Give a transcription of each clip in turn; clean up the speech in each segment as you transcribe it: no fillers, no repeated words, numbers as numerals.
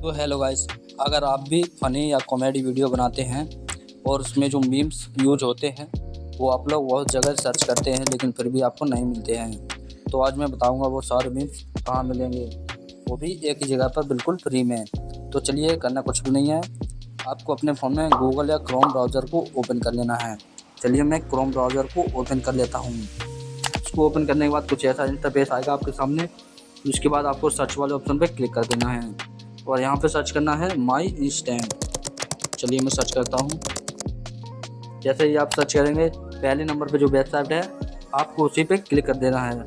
तो hello guys, अगर आप भी फ़नी या कॉमेडी वीडियो बनाते हैं और उसमें जो मीम्स यूज होते हैं वो आप लोग बहुत जगह सर्च करते हैं लेकिन फिर भी आपको नहीं मिलते हैं, तो आज मैं बताऊंगा वो सारे मीम्स कहाँ मिलेंगे, वो भी एक ही जगह पर बिल्कुल फ्री में। तो चलिए, करना कुछ भी नहीं है, आपको अपने फ़ोन में गूगल या क्रोम ब्राउज़र को ओपन कर लेना है। चलिए मैं क्रोम ब्राउज़र को ओपन कर लेता हूँ। उसको ओपन करने के बाद कुछ ऐसा इंटरफेस आएगा आपके सामने। उसके बाद आपको सर्च वाले ऑप्शन पर क्लिक कर देना है और यहाँ पे सर्च करना है माई इंस्टेंट। चलिए मैं सर्च करता हूँ। जैसे ही आप सर्च करेंगे, पहले नंबर पे जो वेबसाइट है आपको उसी पे क्लिक कर देना है।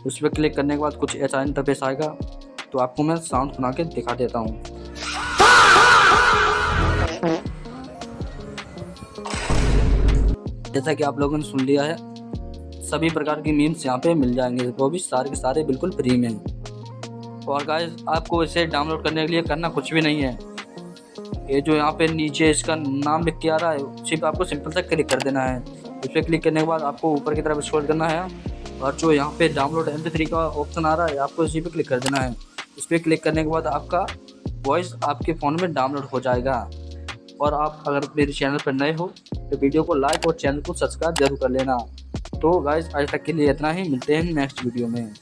उस पर क्लिक करने के बाद कुछ ऐसा इंटरफेस आएगा, तो आपको मैं साउंड सुना के दिखा देता हूँ। जैसा कि आप लोगों ने सुन लिया है, सभी प्रकार की मीम्स यहाँ पे मिल जाएंगे, वो भी सारे के सारे बिल्कुल फ्री में। और गाइस, आपको इसे डाउनलोड करने के लिए करना कुछ भी नहीं है। ये जो यहाँ पे नीचे इसका नाम लिख के आ रहा है, उसी पे आपको सिंपल सा क्लिक कर देना है। उस पर क्लिक करने के बाद आपको ऊपर की तरफ स्क्रॉल करना है और जो यहाँ पे डाउनलोड MP3 का ऑप्शन आ रहा है, आपको इसी पे क्लिक कर देना है। इस पर क्लिक करने के बाद आपका वॉइस आपके फ़ोन में डाउनलोड हो जाएगा। और आप अगर मेरे चैनल पर नए हो तो वीडियो को लाइक और चैनल को सब्सक्राइब जरूर कर लेना। तो गाइस, आज तक के लिए इतना ही, मिलते हैं नेक्स्ट वीडियो में।